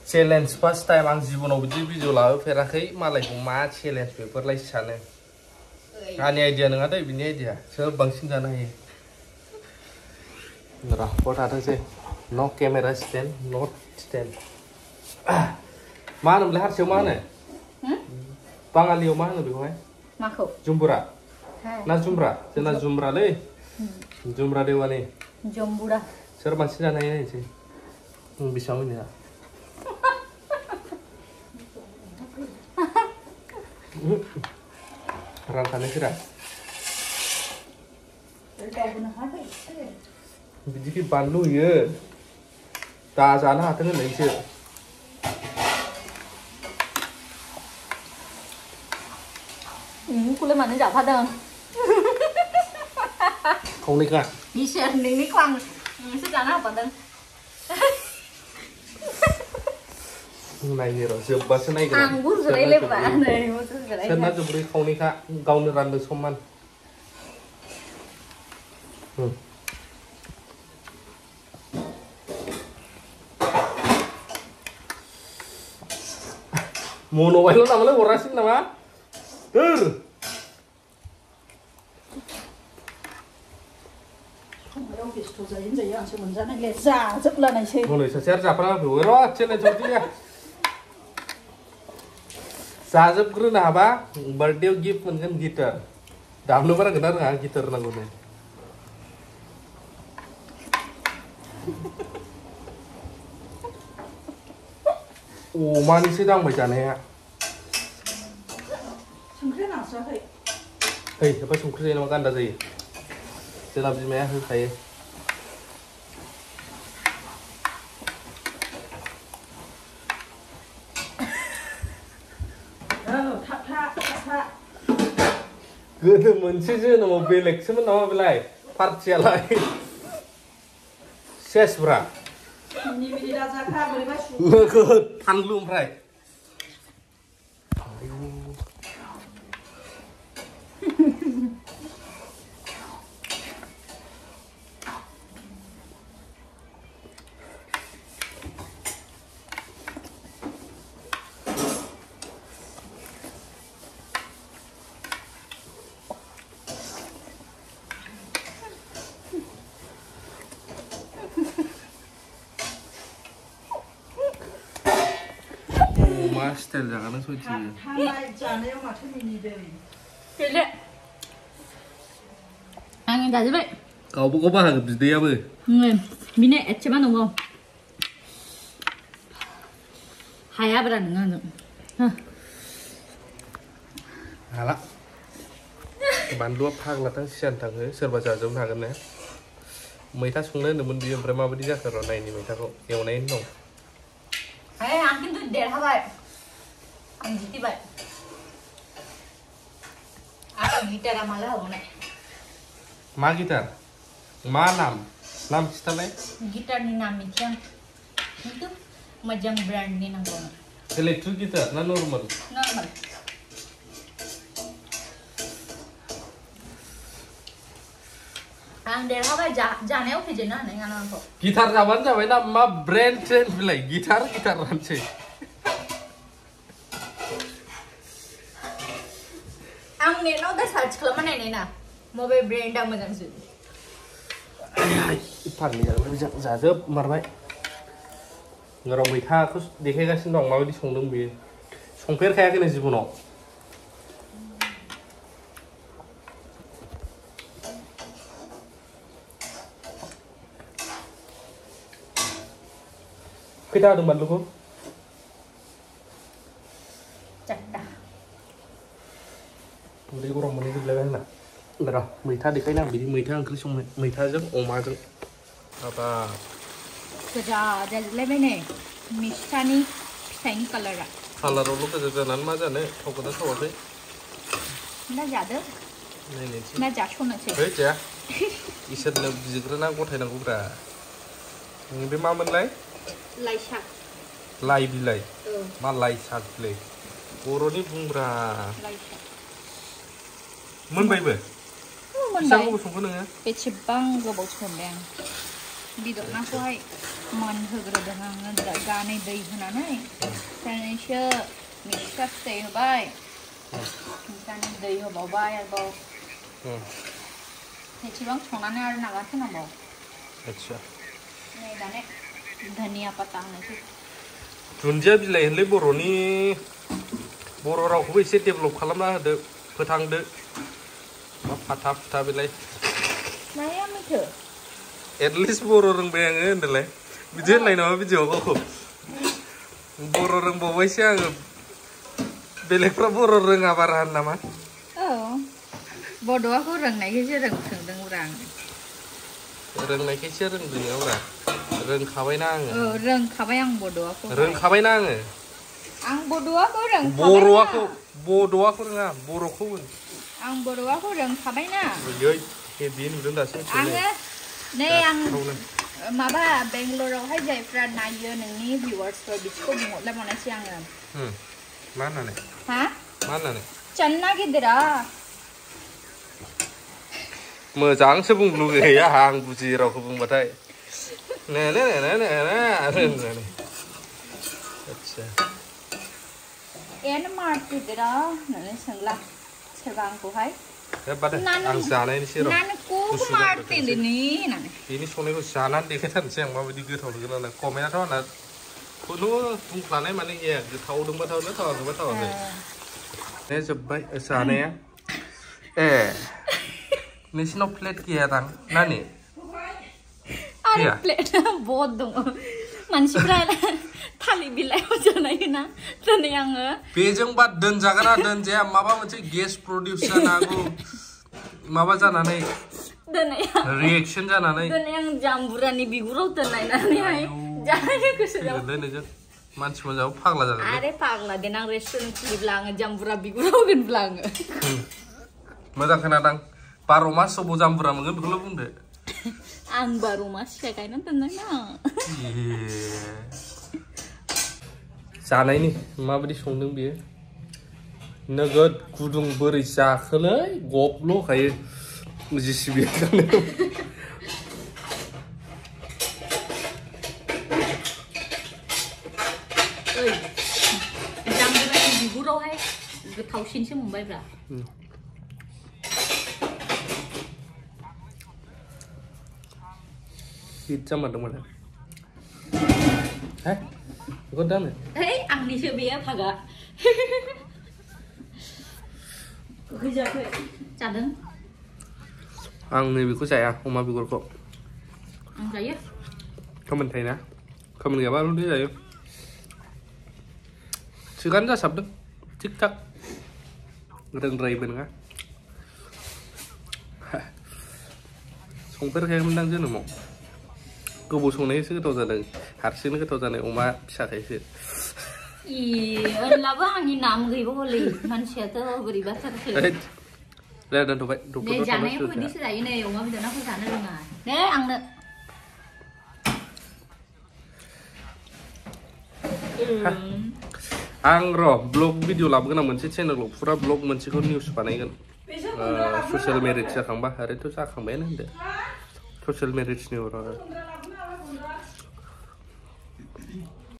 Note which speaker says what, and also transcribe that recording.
Speaker 1: Challenge first time आं जिबनाव बिदि भिडिअ लाबोफेराखै मालायखौ मा चेलेन्ज बेफोरलाय सानो आंनि आइडिया नङा दै बिनि आइडिया सोर बांसिन जानो हायो र' फट' थाथोंसै न' केमेरा स्टेन्ड नट स्टेन्ड मा होनोमोनलाय हारसायाव मा होनो बाङालियाव मा होनो बेखौहाय
Speaker 2: माखौ
Speaker 1: जुम्बुरा ना जुम्ब्रा जोंना जुम्ब्रालै जुम्ब्रा देवानि
Speaker 2: जम्बुरा
Speaker 1: सोर बांसिन जानो हायो नायनोसै बेसेबां मिनिटआ रानखानोसैरा बिदिखि बानलु होयो दा जानो हाथों होननायसो
Speaker 2: Cô lên mà nó dạo phát đơn
Speaker 1: không đi cả
Speaker 2: đi xe đi khoan sức ra nó phát đơn
Speaker 1: này gì rồi dược bớt này cái
Speaker 2: ăn bút rồi đấy lên vả này
Speaker 1: chân nó dùng đi không đi cả câu nó rắn được không ăn mau nấu nó làm lấy orang sih nama Boleh saya siapa nak bro? Challenge seperti ya. Saya kru nah apa? Birthday gift mungkin gitar. Dah lu pernah kenal nggak gitar nanggunnya? Oh manis sih dong bacanya ya.
Speaker 2: Sungkri nasi hei.
Speaker 1: Hei, apa sungkri ini makan dah sih? Saya nak beli mana saya. Gue mencicipi nama belek, sebenarnya nama belai, parcial lagi. Ses bra.
Speaker 2: Ini bila zakar boleh masuk.
Speaker 1: Lekut, tanglum bray. Master jangan suci.
Speaker 2: Hai jangan yang macam ini deh. Kele. Angin dah jadi.
Speaker 1: Kau bukan apa hal dia apa?
Speaker 2: Mine cuman nunggu. Haya berani nggak?
Speaker 1: Halah. Bandlu apa lah tang sian tang serba jauh nagan nih. Mereka sungguh nemen dia berapa beri jaga rona ini mereka kok yang mana ini dong.
Speaker 2: Hei, angin tu der apa? Anjiti baik. Apa gitar amalah orang?
Speaker 1: Ma gitar? Ma nam? Nam siapa nih?
Speaker 2: Gitar ni nam macam itu macam brand ni nang kau.
Speaker 1: Electric gitar, na normal.
Speaker 2: Normal. Ang der apa? Jane oke je na, nengan apa?
Speaker 1: Gitar zaman na ma brand change bilai gitar ranche.
Speaker 2: Ang ni no dah search kalau mana ni na, mobile brand ang macam tu.
Speaker 1: Ipan ni jangan bijak zazab marbai. Ngerong mereka aku dekai kasih dong mau di songdong bi, songper kayak gini sih puno. Kita ada malu kok.
Speaker 2: Cakap.
Speaker 1: Udah kurang menit level na. Nggak, mereka dekai nang bi, mereka angkri song, mereka jeng oma jeng apa?
Speaker 2: Kerja level ni, mistani, shiny color.
Speaker 1: Color lu kerja nan macam ni, kau kata kau apa?
Speaker 2: Nak jadi?
Speaker 1: Ni.
Speaker 2: Nak jadi cuma sih.
Speaker 1: Baik ya. Isat nak bijak nak kau thay nak kubra. Ini bima menlai?
Speaker 2: Lai syak.
Speaker 1: Lai bilai. Ma lai syak bilai. Koro ni bungbra.
Speaker 2: Lai syak.
Speaker 1: Menbai be? Menbai. Sang kau sungguh nengah?
Speaker 2: Pecibang gua bau cemeng. Bidok nak kuai. मन होग्रोदों आङो गानै दै होनानै ओमफ्रायसो मिक्सचार फिथाइ होबाय ओमफ्राय दै होबावबाय आरोबाव एसेबां संनानै आरो नागारथारनांगौ
Speaker 1: आच्छा
Speaker 2: नै दाने धनिया पत्ता होनोसै
Speaker 1: दुन्दिया बिलाइ होनलै बर'नि बर' रावखौबो एसे डेभेलप खालामना होदो फोथांदो मा फाथा फुथा बेलाय
Speaker 2: माया मिथो
Speaker 1: एटलिस्ट बर' रोंबाय आङो होनदोलाय बिदि होनलाय नामा भिडिअ'खौ बर' रोंबावबायसो आङो बेलेगफ्रा बर' रोङा बारा होन नामा
Speaker 2: औ बड'आखौ रोंनायखायसो रोंथोंदोंब्रा आं
Speaker 1: रोंनायखायसो रोंदोंब्रा रोंखाबायना आङो
Speaker 2: औ रोंखाबाय आं बड'आखौ
Speaker 1: रोंखाबायना आङो
Speaker 2: आं बड'आखौ रोंखाबाय
Speaker 1: बड'आखौ रोङा बर'खौ होन
Speaker 2: आं बड'आखौ रोंखाबायना
Speaker 1: ओयै हेबि नुदों दासो
Speaker 2: आङो नै आं माबा बेंगलरावहाय जायफ्रा नायो नोंनि भिउवार्सफोर बिसोरखौ बुंहरलायबावनायसै आङो
Speaker 1: मा होननानै
Speaker 2: हा
Speaker 1: मा होननानै
Speaker 2: चन्ना गिदिरा
Speaker 1: मोजांसो बुंनो लुगैयो आं बुजियै रावखौ बुंबाथाय होननानै आच्छा
Speaker 2: एन मार्टिदिरा होननानै सोंला सोरबा आंखौहाय
Speaker 1: आं जानायनिसै र' बेनि संनायखौ जानानै देखायथारनोसै आं माबायदि गोथाव नंगोन ना कमेन्टआथ' आंना खुनु बुंफ्लानाय माने गैया गोथावदोंबा थावदों थावाखैबा थावाखै बे जोब्बाय जानाया ए नोंसिनाव प्लेट गैया दां नानि
Speaker 2: आरो प्लेट बहुत दङ मानसिफ्रा थालिर बिलाइयाव जानायना दिनै आङो
Speaker 1: बेजोंबा दोनजागोना दोनजाया माबा मोनसे गेस प्रडिउस जानो हागौ माबा जानानै रिएक्शन जानानै
Speaker 2: दिनै आं जाम्बुरानि बिगुराव दोननायनानैहाय जानो गोसो जाबाय
Speaker 1: नोंजों मानसि मोजां फाग्ला जागोन
Speaker 2: आरे फाग्ला देनां रेस्टुरेन्ट खुलिब्ला आङो जाम्बुरा बिगुराव होगोनब्ला आङो
Speaker 1: मोजां खोनादां 12 मास समाव जाम्बुरा मोनगोन बेखौल' बुंदो
Speaker 2: आं 12 मास फिथाइ गायनानै दोननाय ना
Speaker 1: जानायनि माबायदि संदों बियो नोगोद गुदुं बोरै जाखोलै गबल' होखायो जिसिबि
Speaker 2: जाम्बुरानि बिगुरावहाय गोथावसिनसो मोनबायब्रा
Speaker 1: हिट जामारदों माथो हे बेखौ दानो
Speaker 2: है आंनिसो बेयो फागा गोखै जादों
Speaker 1: आं नैबेखौ जाया अमा बिगुरखौ
Speaker 2: आं जायो
Speaker 1: खोमोन थायोना खोमोन गैयाबा आलु जायो थिगानो जासाबदों थिग थाक रोंद्रायिबो नङा संफेरखायाखैमोनदां जोनोमाव गोबाव संनायसो गोथाव जादों हारसिंनो गोथाव जानाय अमा फिसाखायसो
Speaker 2: होनब्लाबो आंनि नाम गैबा हलै मानसियाथ' बोरैबाथारसो
Speaker 1: दे दोनथ'बाय
Speaker 2: नै जानायाव बिदिसो जायो नै अमा बेदरखौ जानो रोङा दे आंनो
Speaker 1: आं र' ब्लग भिडिअ लाबोगोन आं मोनसे चेनेलाव फुरा ब्लग मोनसेखौ निउस बानायगोन ससियेल मेरिज जाखांबा ओरैनोथ' जाखांबायानो होनदो ससियेल मेरिजनि उनाव